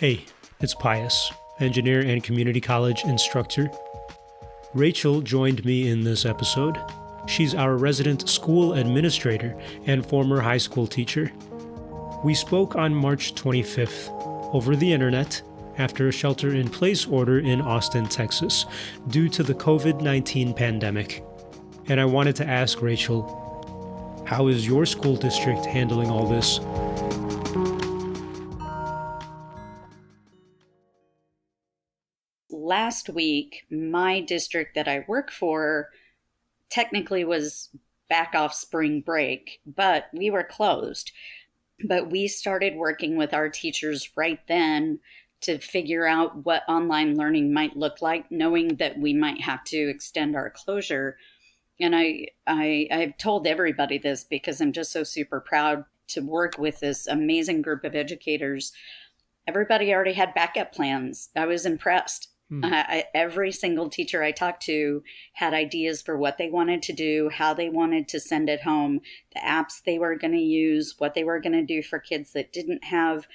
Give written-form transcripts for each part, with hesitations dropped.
Hey, it's Pius, engineer and community college instructor. Rachel joined me in this episode. She's our resident school administrator and former high school teacher. We spoke on March 25th over the internet after a shelter-in-place order in Austin, Texas, due to the COVID-19 pandemic. And I wanted to ask Rachel, how is your school district handling all this? Last week, my district that I work for technically was back off spring break, but we were closed. But we started working with our teachers right then to figure out what online learning might look like, knowing that we might have to extend our closure. And I've told everybody this because I'm just so super proud to work with this amazing group of educators. Everybody already had backup plans. I was impressed. Every single teacher I talked to had ideas for what they wanted to do, how they wanted to send it home, the apps they were going to use, what they were going to do for kids that didn't have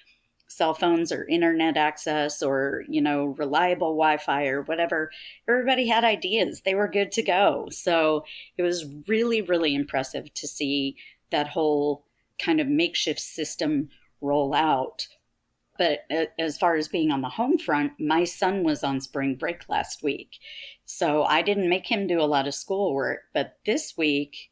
cell phones or internet access or, reliable Wi-Fi or whatever. Everybody had ideas. They were good to go. So it was really, really impressive to see that whole kind of makeshift system roll out. But as far as being on the home front, my son was on spring break last week. So I didn't make him do a lot of schoolwork. But this week,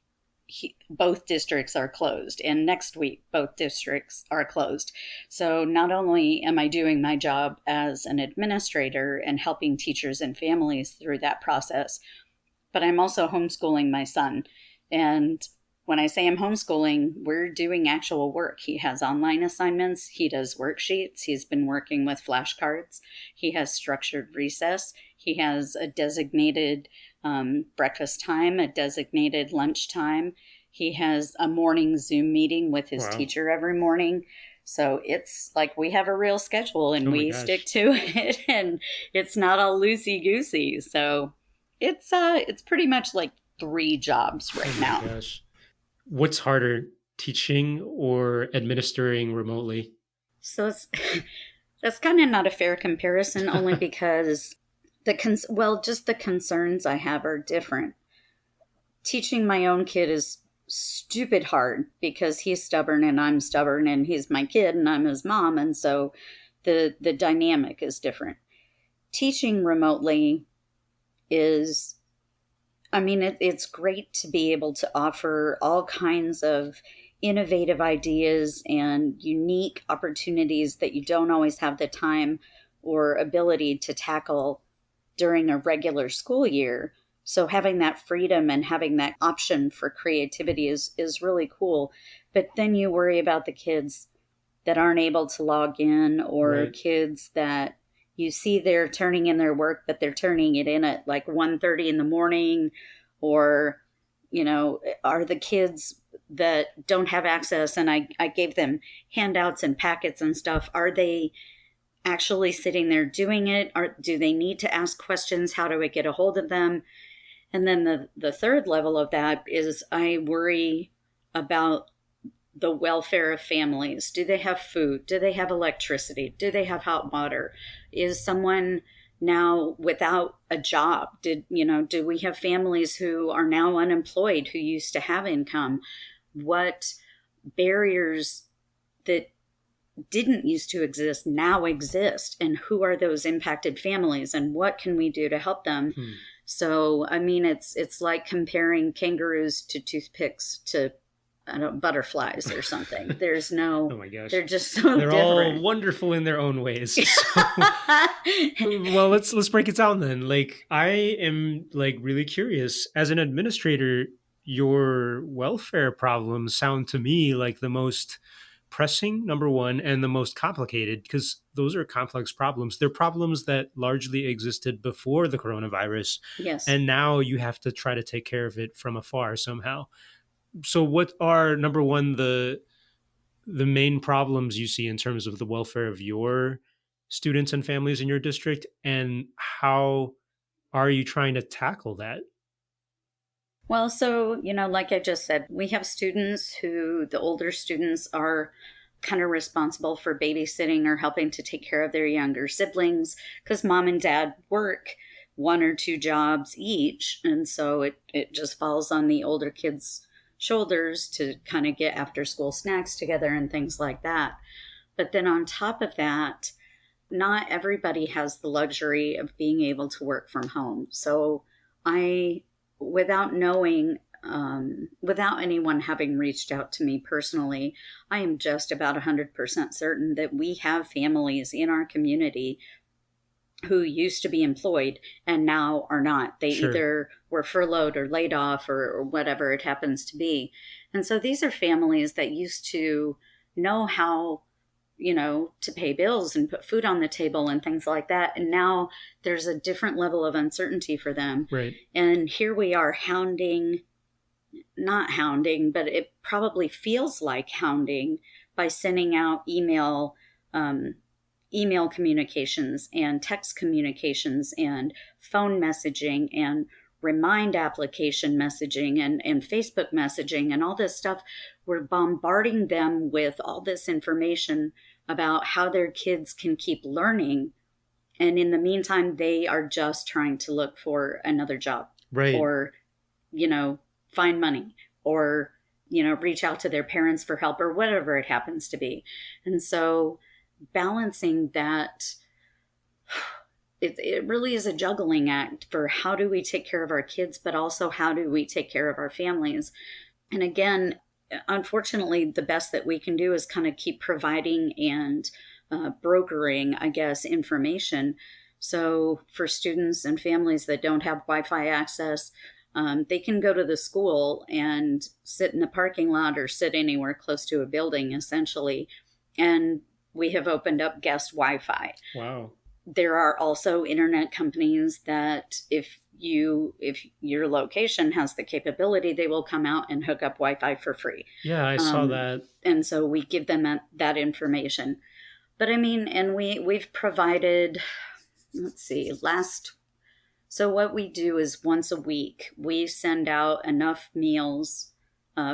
both districts are closed. And next week, both districts are closed. So not only am I doing my job as an administrator and helping teachers and families through that process, but I'm also homeschooling my son. And when I say I'm homeschooling, we're doing actual work. He has online assignments. He does worksheets. He's been working with flashcards. He has structured recess. He has a designated breakfast time, a designated lunch time. He has a morning Zoom meeting with his teacher every morning. So it's like we have a real schedule and we stick to it, and it's not all loosey-goosey. So it's pretty much like 3 jobs right now. Gosh. What's harder, teaching or administering remotely? So that's kind of not a fair comparison, only because just the concerns I have are different. Teaching my own kid is stupid hard because he's stubborn and I'm stubborn, and he's my kid and I'm his mom, and so the dynamic is different. Teaching remotely is, it's great to be able to offer all kinds of innovative ideas and unique opportunities that you don't always have the time or ability to tackle during a regular school year. So having that freedom and having that option for creativity is really cool. But then you worry about the kids that aren't able to log in, or kids that you see they're turning in their work, but they're turning it in at like 1:30 in the morning, or, are the kids that don't have access, and I gave them handouts and packets and stuff, are they actually sitting there doing it? Or do they need to ask questions? How do I get a hold of them? And then the third level of that is I worry about the welfare of families. Do they have food? Do they have electricity? Do they have hot water? Is someone now without a job? Do we have families who are now unemployed who used to have income? What barriers that didn't used to exist now exist, and who are those impacted families, and what can we do to help them? So, it's like comparing kangaroos to toothpicks to butterflies or something. There's no, oh my gosh, they're just so they're different. all wonderful in their own ways. So, well, let's break it down then. Like, I am really curious as an administrator. Your welfare problems sound to me like the most pressing, number one, and the most complicated, because those are complex problems. They're problems that largely existed before the coronavirus. Yes. And now you have to try to take care of it from afar somehow. So what are, number one, the main problems you see in terms of the welfare of your students and families in your district, and how are you trying to tackle that? Well, so, like I just said, we have students who, the older students, are kind of responsible for babysitting or helping to take care of their younger siblings because mom and dad work one or two jobs each. And so it just falls on the older kids' shoulders to kind of get after school snacks together and things like that. But then on top of that, not everybody has the luxury of being able to work from home. So I, without knowing, without anyone having reached out to me personally, I am just about 100% certain that we have families in our community who used to be employed and now are not. They Sure. either were furloughed or laid off or whatever it happens to be. And so these are families that used to know how, to pay bills and put food on the table and things like that. And now there's a different level of uncertainty for them. Right. And here we are not hounding, but it probably feels like hounding by sending out email communications and text communications and phone messaging and remind application messaging and Facebook messaging and all this stuff. We're bombarding them with all this information about how their kids can keep learning. And in the meantime, they are just trying to look for another job Right. or, find money or, reach out to their parents for help or whatever it happens to be. And so balancing that, it really is a juggling act for how do we take care of our kids, but also how do we take care of our families. And again, unfortunately, the best that we can do is kind of keep providing and brokering, I guess, information. So for students and families that don't have Wi-Fi access, they can go to the school and sit in the parking lot or sit anywhere close to a building, essentially. And we have opened up guest Wi-Fi. Wow. There are also internet companies that if your location has the capability, they will come out and hook up Wi-Fi for free. Yeah, I saw that. And so we give them that information. But I mean, and we've provided, so what we do is once a week, we send out enough meals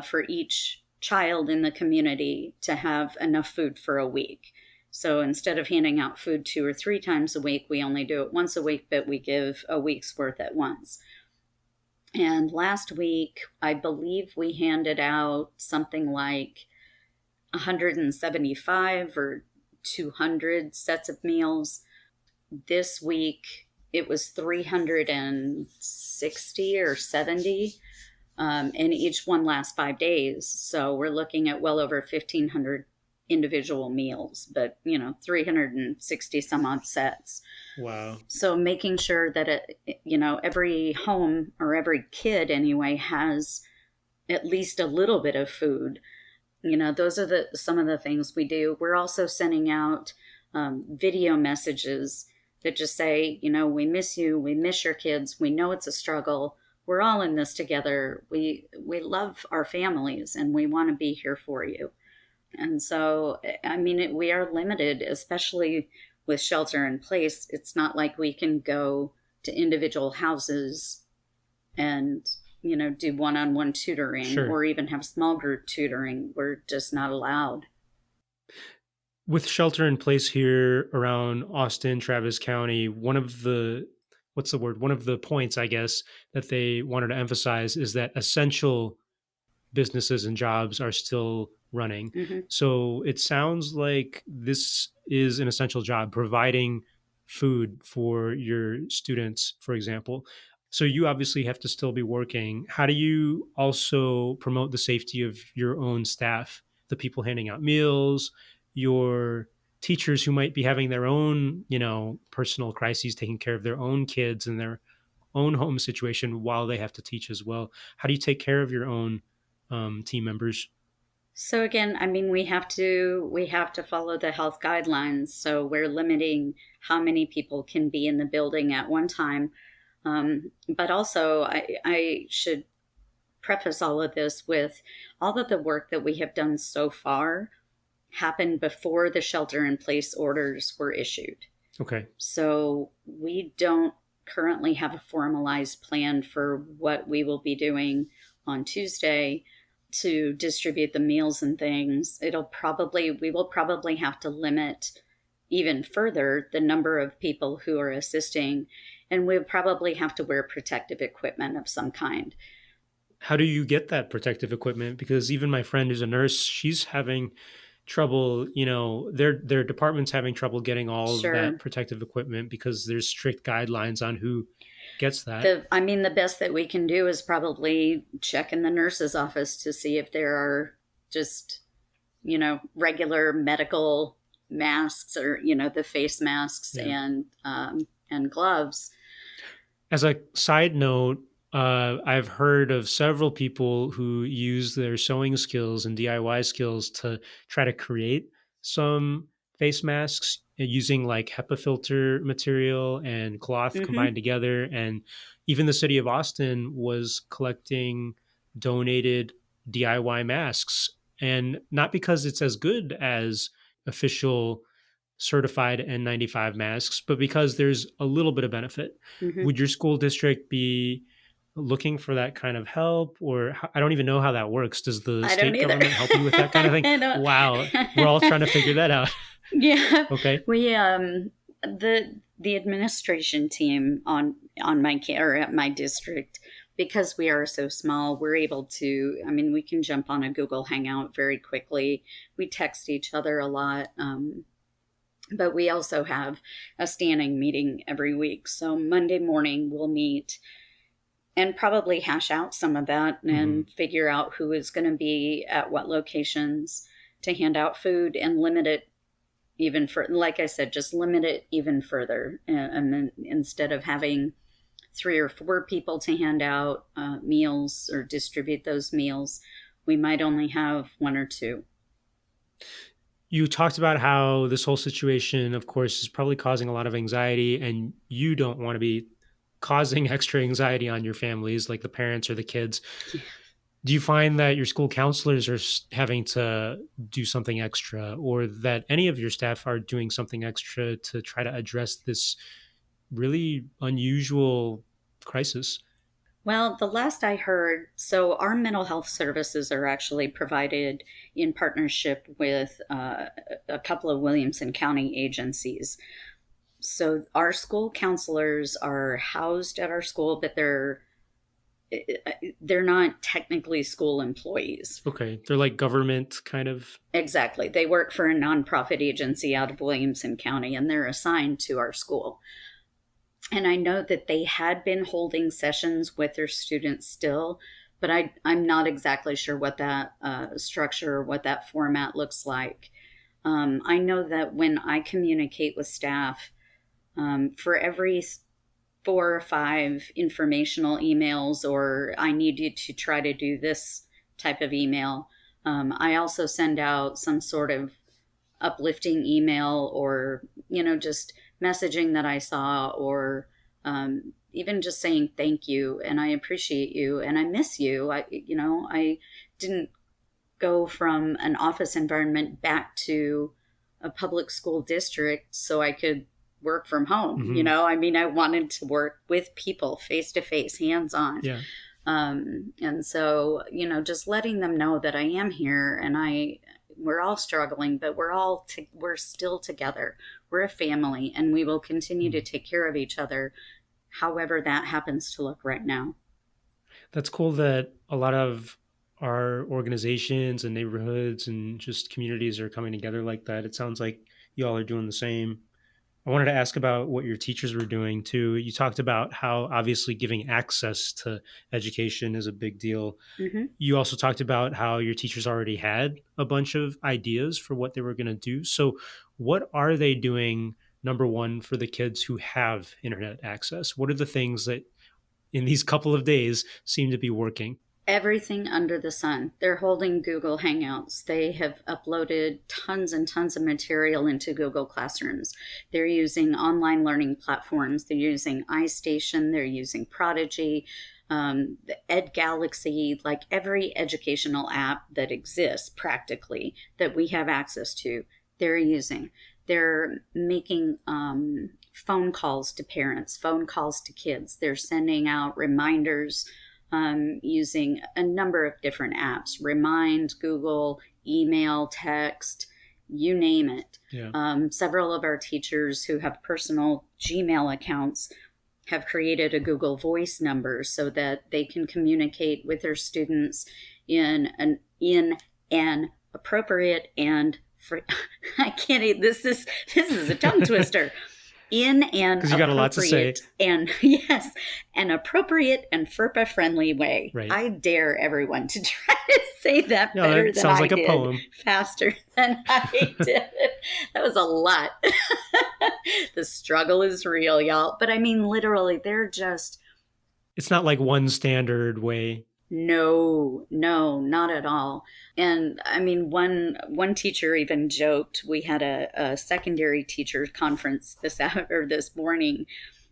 for each child in the community to have enough food for a week. So instead of handing out food 2 or 3 times a week, we only do it once a week, but we give a week's worth at once. And last week, I believe we handed out something like 175 or 200 sets of meals. This week, it was 360 or 70. And each one lasts 5 days. So we're looking at well over 1,500 individual meals, but 360 some odd sets. Wow. So making sure that every home or every kid anyway has at least a little bit of food. Those are some of the things we do. We're also sending out video messages that just say, we miss you, we miss your kids, we know it's a struggle. We're all in this together. We love our families and we want to be here for you. And so, I mean, we are limited, especially with shelter in place. It's not like we can go to individual houses and, do one-on-one tutoring. Sure. Or even have small group tutoring. We're just not allowed. With shelter in place here around Austin, Travis County, one of the points, I guess, that they wanted to emphasize is that essential businesses and jobs are still running. Mm-hmm. So it sounds like this is an essential job, providing food for your students, for example. So you obviously have to still be working. How do you also promote the safety of your own staff, the people handing out meals, your teachers who might be having their own, personal crises, taking care of their own kids and their own home situation while they have to teach as well? How do you take care of your own team members? So again, I mean, we have to follow the health guidelines. So we're limiting how many people can be in the building at one time. But also, I should preface all of this with all of the work that we have done so far happened before the shelter-in-place orders were issued. Okay. So we don't currently have a formalized plan for what we will be doing on Tuesday. to distribute the meals and things, we will probably have to limit even further the number of people who are assisting, and we'll probably have to wear protective equipment of some kind. How do you get that protective equipment? Because even my friend who's a nurse, she's having trouble, their department's having trouble getting all of that Sure. protective equipment because there's strict guidelines on who gets that. The best that we can do is probably check in the nurse's office to see if there are just, regular medical masks, or, the face masks Yeah. and gloves. As a side note, I've heard of several people who use their sewing skills and DIY skills to try to create some face masks using like HEPA filter material and cloth Mm-hmm. combined together. And even the city of Austin was collecting donated DIY masks. And not because it's as good as official certified N95 masks, but because there's a little bit of benefit. Mm-hmm. Would your school district be looking for that kind of help? Or I don't even know how that works. Does the I don't state either. government help you with that kind of thing? I don't. Wow. We're all trying to figure that out. Yeah, Okay. we the administration team on my or at my district, because we are so small, we're able to. I mean, we can jump on a Google Hangout very quickly. We text each other a lot, but we also have a standing meeting every week. So Monday morning we'll meet and probably hash out some of that Hmm. and figure out who is going to be at what locations to hand out food, and limit it even for, like I said, just limit it even further. And then instead of having 3 or 4 people to hand out meals or distribute those meals, we might only have 1 or 2. You talked about how this whole situation, of course, is probably causing a lot of anxiety, and you don't want to be causing extra anxiety on your families, like the parents or the kids. Yeah. Do you find that your school counselors are having to do something extra, or that any of your staff are doing something extra to try to address this really unusual crisis? Well, the last I heard, so our mental health services are actually provided in partnership with a couple of Williamson County agencies. So our school counselors are housed at our school, but they're not technically school employees. Okay, they're like government kind of. Exactly. They work for a nonprofit agency out of Williamson County, and they're assigned to our school. And I know that they had been holding sessions with their students still, but I'm not exactly sure what that structure or what that format looks like. I know that when I communicate with staff, for every 4 or 5 informational emails, or I need you to try to do this type of email, I also send out some sort of uplifting email, or just messaging that I saw, or even just saying thank you and I appreciate you and I miss you. I didn't go from an office environment back to a public school district so I could work from home. Mhm. I mean, I wanted to work with people face to face, hands on. Yeah. And so, just letting them know that I am here, and we're all struggling, but we're still together. We're a family, and we will continue to Mhm. take care of each other, however that happens to look right now. That's cool that a lot of our organizations and neighborhoods and just communities are coming together like that. It sounds like y'all are doing the same. I wanted to ask about what your teachers were doing too. You talked about how obviously giving access to education is a big deal. Mm-hmm. You also talked about how your teachers already had a bunch of ideas for what they were going to do. So, what are they doing, number one, for the kids who have internet access? What are the things that in these couple of days seem to be working? Everything under the sun. They're holding Google Hangouts. They have uploaded tons and tons of material into Google Classrooms. They're using online learning platforms. They're using iStation. They're using Prodigy, the Ed Galaxy, like every educational app that exists practically that we have access to, they're using. They're making phone calls to parents, phone calls to kids. They're sending out reminders using a number of different apps, Remind, Google, email, text, you name it. Yeah. Several of our teachers who have personal Gmail accounts have created a Google Voice number so that they can communicate with their students in an appropriate and I can't eat this is a tongue twister. In an 'Cause you got a lot to say. appropriate and yes, an appropriate and FERPA friendly way. Right. I dare everyone to try to say that better that than sounds I like a did, poem. faster than I did. That was a lot. The struggle is real, y'all. But I mean, literally, they're just It's not like one standard way. no, not at all. And I mean, one teacher even joked. We had a secondary teacher conference this morning,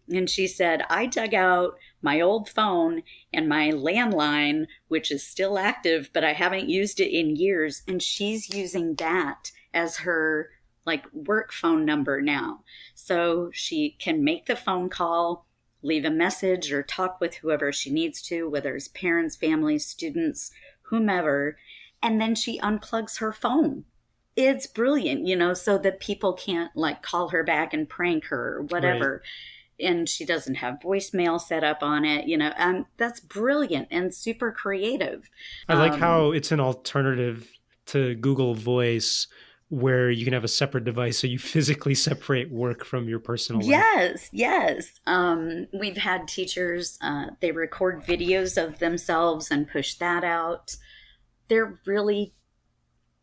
and she said, "I dug out my old phone and my landline, which is still active, but I haven't used it in years." And she's using that as her like work phone number now, so she can make the phone call, leave a message, or talk with whoever she needs to, whether it's parents, families, students, whomever. And then she unplugs her phone. It's brilliant, so that people can't like call her back and prank her or whatever. Right. And she doesn't have voicemail set up on it, that's brilliant and super creative. I like how it's an alternative to Google Voice, where you can have a separate device so you physically separate work from your personal life. Yes. We've had teachers, they record videos of themselves and push that out. They're really,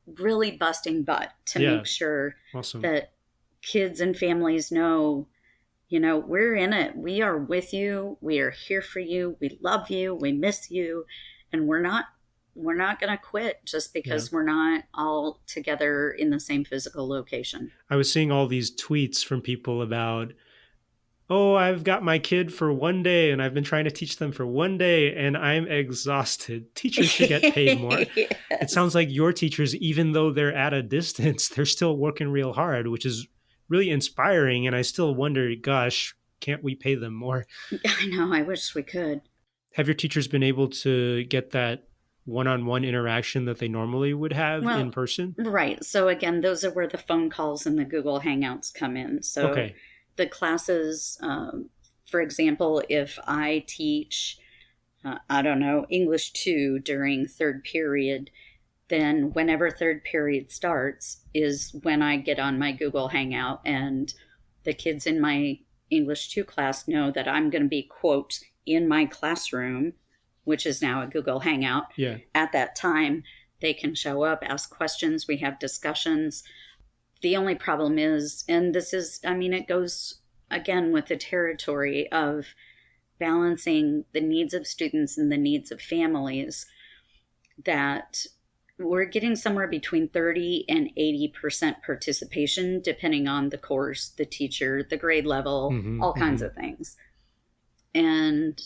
really busting butt to make sure that kids and families know, we're in it. We are with you. We are here for you. We love you. We miss you. And we're not going to quit just because we're not all together in the same physical location. I was seeing all these tweets from people about, oh, I've got my kid for one day and I've been trying to teach them for one day and I'm exhausted. Teachers should get paid more. Yes. It sounds like your teachers, even though they're at a distance, they're still working real hard, which is really inspiring. And I still wonder, gosh, can't we pay them more? I know. I wish we could. Have your teachers been able to get that one-on-one interaction that they normally would have in person? Right. So again, those are where the phone calls and the Google Hangouts come in. So the classes, for example, if I teach, English 2 during third period, then whenever third period starts is when I get on my Google Hangout, and the kids in my English 2 class know that I'm going to be, quote, in my classroom, which is now a Google Hangout. Yeah. At that time, they can show up, ask questions. We have discussions. The only problem is, and this is, it goes again with the territory of balancing the needs of students and the needs of families, that we're getting somewhere between 30 and 80% participation, depending on the course, the teacher, the grade level, all kinds of things. And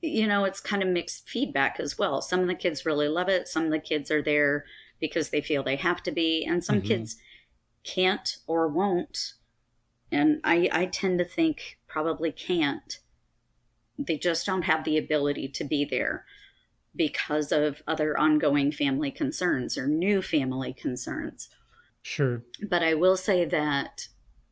it's kind of mixed feedback as well. Some of the kids really love it. Some of the kids are there because they feel they have to be. And some kids can't or won't. And I tend to think probably can't. They just don't have the ability to be there because of other ongoing family concerns or new family concerns. Sure. But I will say that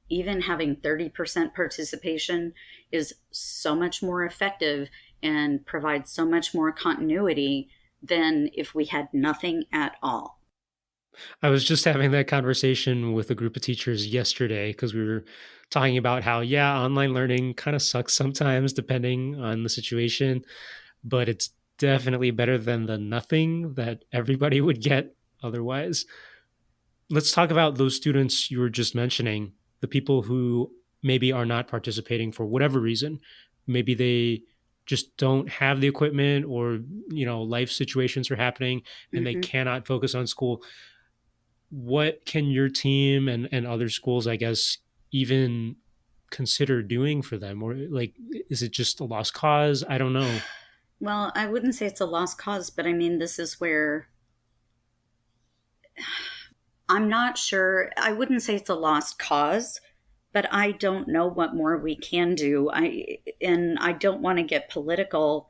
even having 30% participation is so much more effective and provides so much more continuity than if we had nothing at all. I was just having that conversation with a group of teachers yesterday because we were talking about how, online learning kind of sucks sometimes depending on the situation, but it's definitely better than the nothing that everybody would get otherwise. Let's talk about those students you were just mentioning, the people who maybe are not participating for whatever reason. Maybe they just don't have the equipment, or, life situations are happening and they cannot focus on school. What can your team and other schools, I guess, even consider doing for them? Or is it just a lost cause? I don't know. Well, I wouldn't say it's a lost cause, but this is where I'm not sure. I wouldn't say it's a lost cause, but I don't know what more we can do. I don't want to get political,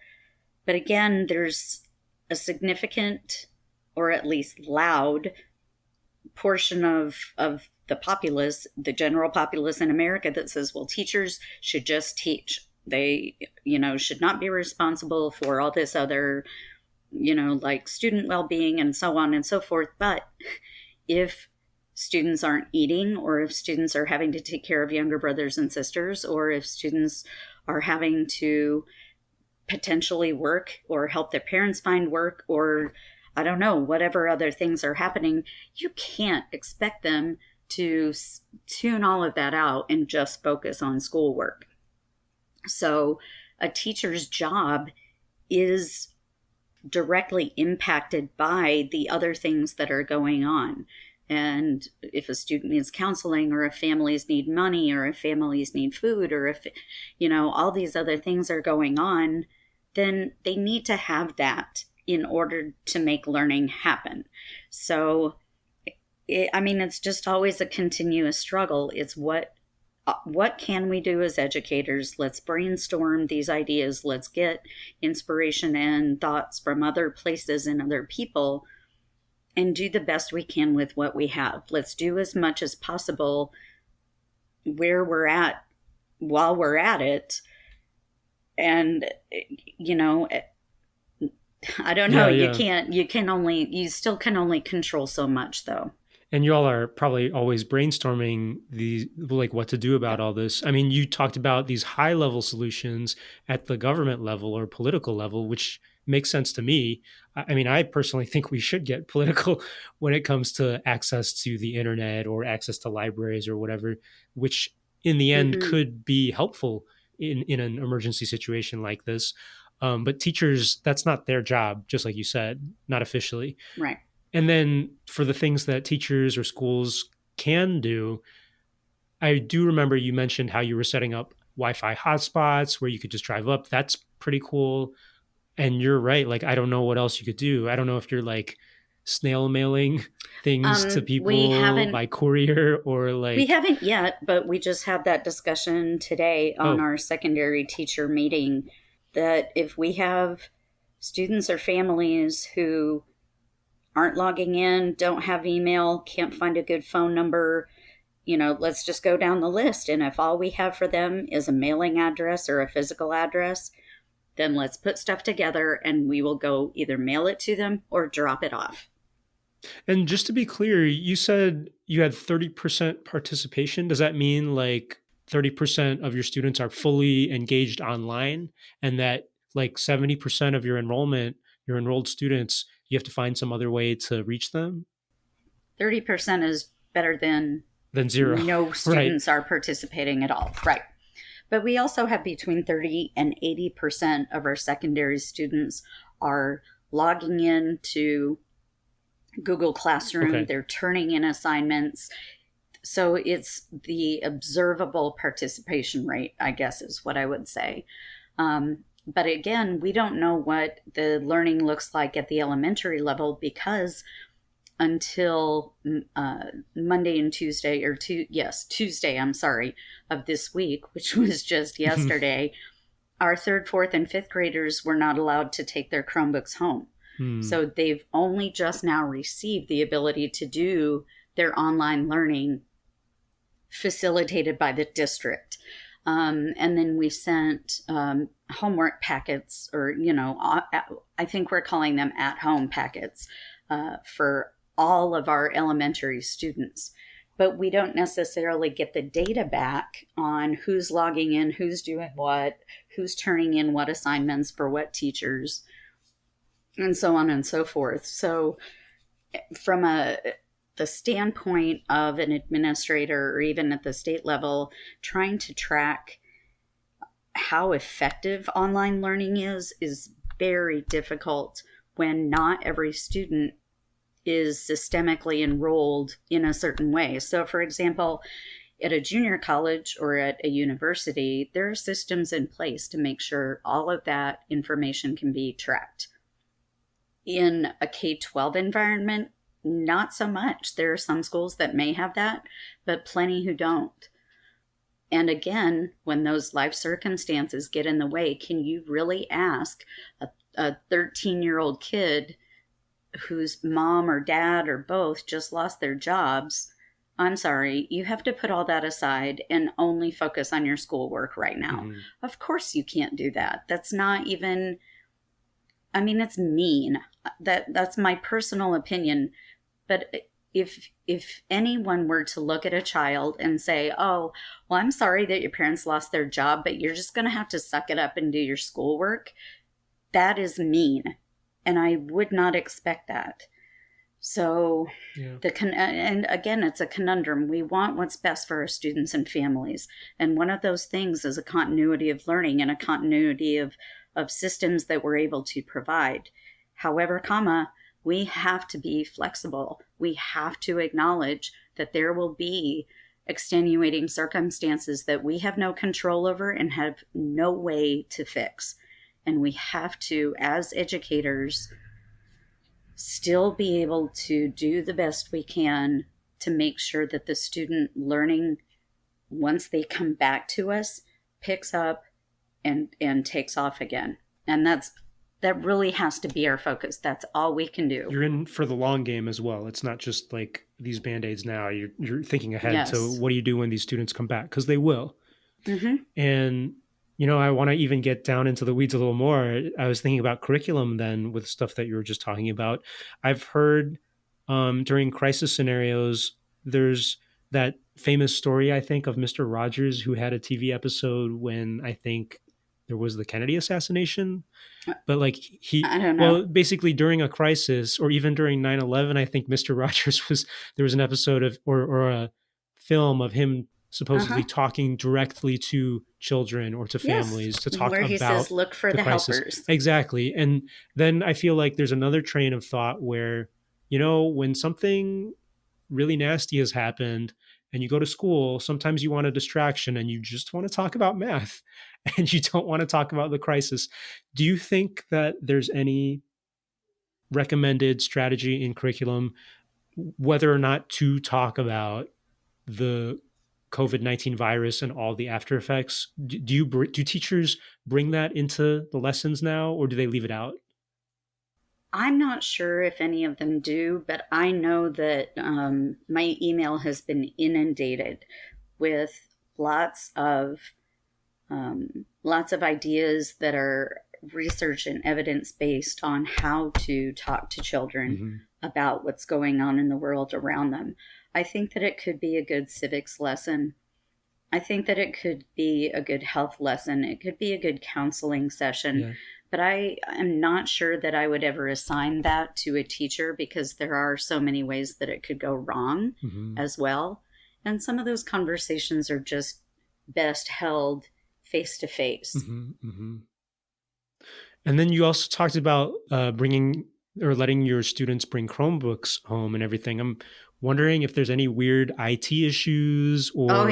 But again, there's a significant, or at least loud, portion of the populace, the general populace in America, that says, well, teachers should just teach. They, should not be responsible for all this other, like student well-being and so on and so forth. But if students aren't eating, or if students are having to take care of younger brothers and sisters, or if students are having to potentially work or help their parents find work, or I don't know, whatever other things are happening, you can't expect them to tune all of that out and just focus on schoolwork. So a teacher's job is directly impacted by the other things that are going on. And if a student needs counseling, or if families need money, or if families need food, or if, all these other things are going on, then they need to have that in order to make learning happen. So, it's just always a continuous struggle. It's what can we do as educators? Let's brainstorm these ideas. Let's get inspiration and thoughts from other places and other people, and do the best we can with what we have. Let's do as much as possible where we're at while we're at it. And, I don't know. Yeah. You still can only control so much, though. And you all are probably always brainstorming what to do about all this. I mean, you talked about these high level solutions at the government level or political level, which makes sense to me. I mean, I personally think we should get political when it comes to access to the internet or access to libraries or whatever, which in the end could be helpful in an emergency situation like this. But teachers, that's not their job, just like you said, not officially. Right. And then for the things that teachers or schools can do, I do remember you mentioned how you were setting up Wi-Fi hotspots where you could just drive up. That's pretty cool. And you're right. Like, I don't know what else you could do. I don't know if you're like snail mailing things to people by courier, or like. We haven't yet, but we just had that discussion today on our secondary teacher meeting, that if we have students or families who aren't logging in, don't have email, can't find a good phone number, let's just go down the list. And if all we have for them is a mailing address or a physical address, then let's put stuff together and we will go either mail it to them or drop it off. And just to be clear, you said you had 30% participation. Does that mean like 30% of your students are fully engaged online, and that like 70% of your enrolled students, you have to find some other way to reach them? 30% is better than zero. No students are participating at all. Right. But we also have between 30 and 80% of our secondary students are logging in to Google Classroom. Okay. They're turning in assignments. So it's the observable participation rate, I guess, is what I would say. But again, we don't know what the learning looks like at the elementary level, because until Monday and Tuesday, Tuesday, of this week, which was just yesterday, our third, fourth, and fifth graders were not allowed to take their Chromebooks home. So they've only just now received the ability to do their online learning facilitated by the district. And then we sent homework packets, or, I think we're calling them at-home packets for all of our elementary students. But we don't necessarily get the data back on who's logging in, who's doing what, who's turning in what assignments for what teachers, and so on and so forth. So from the standpoint of an administrator, or even at the state level, trying to track how effective online learning is very difficult when not every student is systemically enrolled in a certain way. So for example, at a junior college or at a university, there are systems in place to make sure all of that information can be tracked. In a K-12 environment, not so much. There are some schools that may have that, but plenty who don't. And again, when those life circumstances get in the way, can you really ask a 13-year-old kid whose mom or dad or both just lost their jobs, I'm sorry, you have to put all that aside and only focus on your schoolwork right now. Mm-hmm. Of course you can't do that. That's not even, I mean, it's mean. That's my personal opinion. But if anyone were to look at a child and say, "Oh, well, I'm sorry that your parents lost their job, but you're just going to have to suck it up and do your schoolwork," that is mean, and I would not expect that. So, Yeah. and again, it's a conundrum. We want what's best for our students and families, and one of those things is a continuity of learning and a continuity of systems that we're able to provide. However, we have to be flexible. We have to acknowledge that there will be extenuating circumstances that we have no control over and have no way to fix. And we have to, as educators, still be able to do the best we can to make sure that the student learning, once they come back to us, picks up and takes off again. And that really has to be our focus. That's all we can do. You're in for the long game as well. It's not just like these Band-Aids now. You're thinking ahead to what do you do when these students come back? Because they will. Mm-hmm. And, I want to even get down into the weeds a little more. I was thinking about curriculum then with stuff that you were just talking about. I've heard during crisis scenarios, there's that famous story, I think, of Mr. Rogers who had a TV episode when I think there was the Kennedy assassination. But like I don't know. well, basically during a crisis or even during 9/11, I think Mr. Rogers there was an episode of, or a film of him supposedly talking directly to children or to families to talk where he about says, look for the crisis. helpers. Exactly. And then I feel like there's another train of thought where, when something really nasty has happened and you go to school, sometimes you want a distraction and you just want to talk about math and you don't want to talk about the crisis. Do you think that there's any recommended strategy in curriculum, whether or not to talk about the COVID-19 virus and all the after effects? Do teachers bring that into the lessons now, or do they leave it out? I'm not sure if any of them do, but I know that my email has been inundated with lots of ideas that are research and evidence based on how to talk to children about what's going on in the world around them. I think that it could be a good civics lesson. I think that it could be a good health lesson. It could be a good counseling session. Yeah. But I am not sure that I would ever assign that to a teacher because there are so many ways that it could go wrong as well. And some of those conversations are just best held face to face. And then you also talked about bringing or letting your students bring Chromebooks home and everything. I'm wondering if there's any weird IT issues or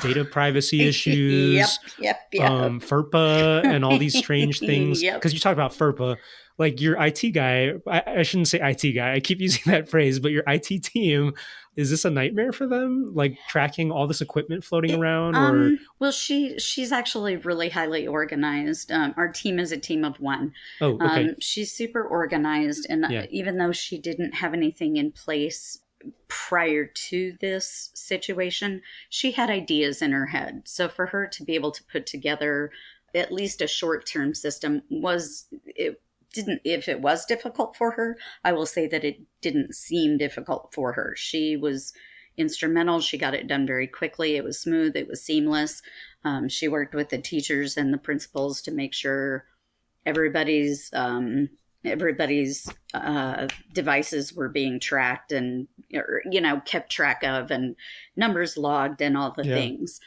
data privacy issues, Yep. FERPA and all these strange things. Yep. Because you talk about FERPA, like your IT guy, I shouldn't say IT guy, I keep using that phrase, but your IT team, is this a nightmare for them? Like tracking all this equipment floating around? Or well, she's actually really highly organized. Our team is a team of one. Oh, okay. She's super organized, and even though she didn't have anything in place prior to this situation, she had ideas in her head. So for her to be able to put together at least a short-term system if it was difficult for her, I will say that it didn't seem difficult for her. She was instrumental. She got it done very quickly. It was smooth. It was seamless. She worked with the teachers and the principals to make sure everybody's devices were being tracked and kept track of, and numbers logged and all the things.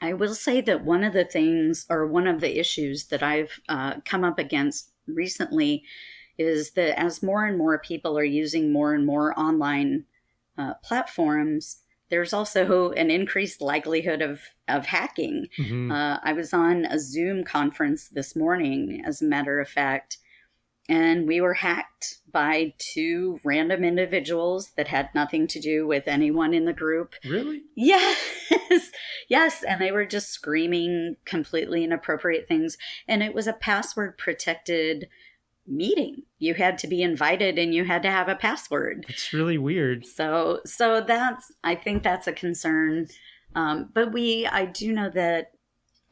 I will say that one of the issues that I've come up against recently is that as more and more people are using more and more online platforms, there's also an increased likelihood of hacking. I was on a Zoom conference this morning, as a matter of fact, and we were hacked by two random individuals that had nothing to do with anyone in the group. Really? Yes. Yes. And they were just screaming completely inappropriate things. And it was a password protected meeting. You had to be invited and you had to have a password. It's really weird. So I think that's a concern. But I do know that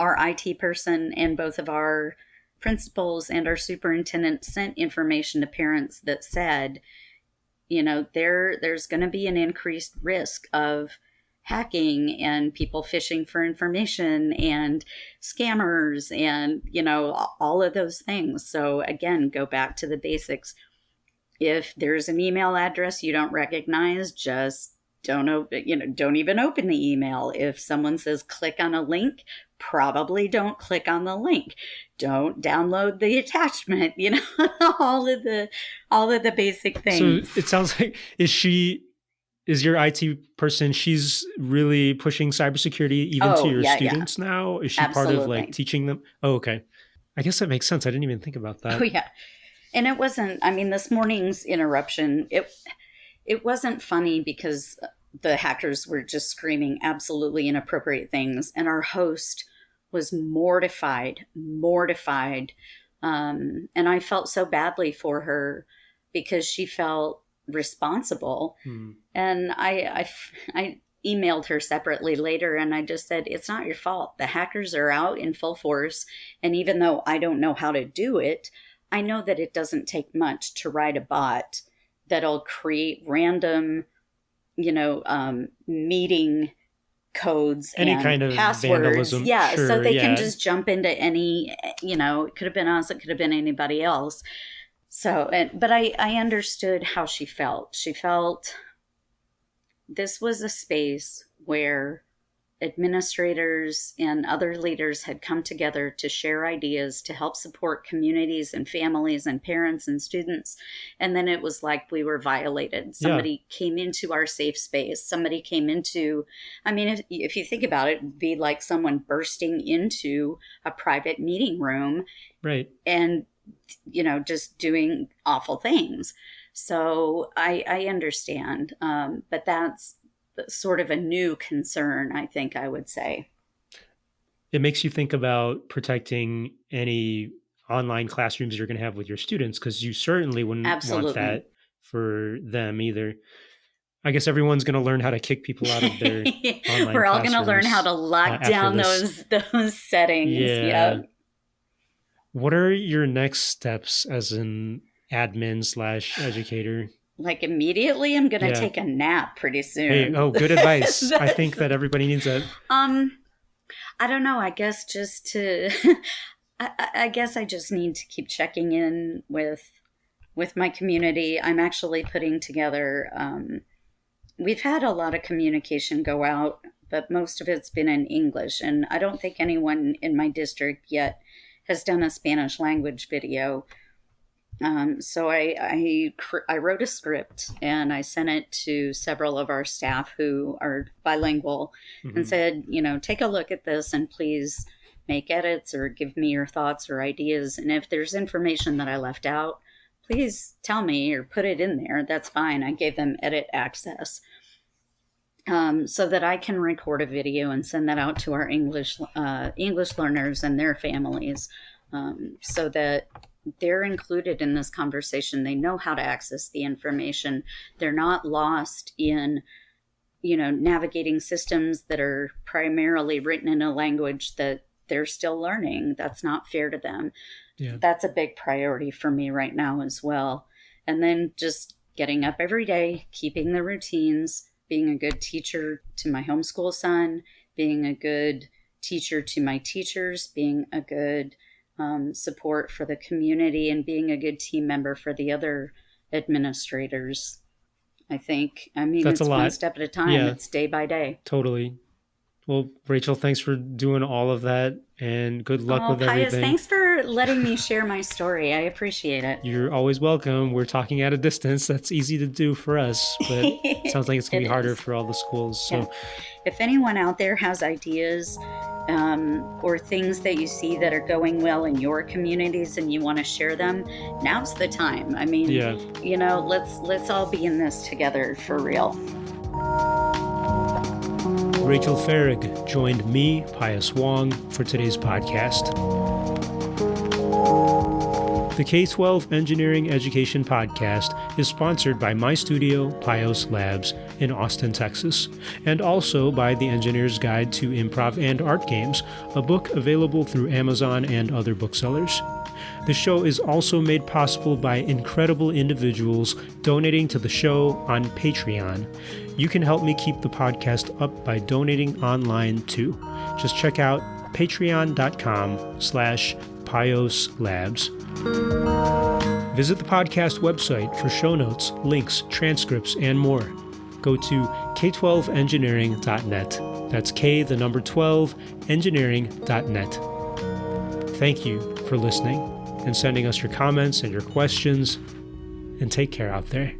our IT person and both of our principals and our superintendent sent information to parents that said, there's going to be an increased risk of hacking and people phishing for information and scammers and, all of those things. So again, go back to the basics. If there's an email address you don't recognize, just don't even open the email. If someone says click on a link, probably don't click on the link. Don't download the attachment, all of the basic things. So it sounds like, is your IT person, she's really pushing cybersecurity even to your students now? Is she Absolutely. part of like teaching them? Oh, okay. I guess that makes sense. I didn't even think about that. Oh, yeah. And it wasn't, this morning's interruption, it wasn't funny because the hackers were just screaming absolutely inappropriate things. And our host was mortified. And I felt so badly for her because she felt responsible. And I emailed her separately later and I just said, it's not your fault. The hackers are out in full force. And even though I don't know how to do it, I know that it doesn't take much to write a bot that'll create random, meeting codes any and kind of passwords. Vandalism. Yeah, sure, so they can just jump into any, it could have been us, it could have been anybody else. So, but I understood how she felt. She felt this was a space where administrators and other leaders had come together to share ideas to help support communities and families and parents and students. And then it was like we were violated. Somebody came into our safe space. Somebody came into, if you think about it, it'd be like someone bursting into a private meeting room. Right. And, just doing awful things. So I understand. But that's sort of a new concern, I think I would say. It makes you think about protecting any online classrooms you're going to have with your students, because you certainly wouldn't want that for them either. I guess everyone's going to learn how to kick people out of their online We're all going to learn how to lock down those settings. Yeah. What are your next steps as an admin/educator? Like immediately, I'm going to take a nap pretty soon. Hey, good advice. I think that everybody needs that. I don't know. I guess just to, I guess I just need to keep checking in with my community. I'm actually putting together, we've had a lot of communication go out, but most of it's been in English. And I don't think anyone in my district yet has done a Spanish language video. So I wrote a script and I sent it to several of our staff who are bilingual and said, take a look at this and please make edits or give me your thoughts or ideas. And if there's information that I left out, please tell me or put it in there. That's fine. I gave them edit access so that I can record a video and send that out to our English learners and their families so that they're included in this conversation. They know how to access the information. They're not lost in, navigating systems that are primarily written in a language that they're still learning. That's not fair to them. Yeah. That's a big priority for me right now as well. And then just getting up every day, keeping the routines, being a good teacher to my homeschool son, being a good teacher to my teachers, being a good support for the community, and being a good team member for the other administrators. I think, that's it's a lot. One step at a time. Yeah. It's day by day. Totally. Well, Rachel, thanks for doing all of that and good luck with everything. Thanks for letting me share my story. I appreciate it. You're always welcome. We're talking at a distance. That's easy to do for us, but it sounds like it's going to be harder for all the schools. So, if anyone out there has ideas, or things that you see that are going well in your communities and you want to share them, now's the time. I mean, Yeah. let's all be in this together for real. Rachel Farrig joined me, Pius Wong, for today's podcast. The K-12 Engineering Education Podcast is sponsored by my studio, Pios Labs, in Austin, Texas, and also by The Engineer's Guide to Improv and Art Games, a book available through Amazon and other booksellers. The show is also made possible by incredible individuals donating to the show on Patreon. You can help me keep the podcast up by donating online too. Just check out patreon.com/PiosLabs. Visit the podcast website for show notes, links, transcripts, and more. Go to k12engineering.net. That's K12 engineering.net. Thank you for listening and sending us your comments and your questions, and take care out there.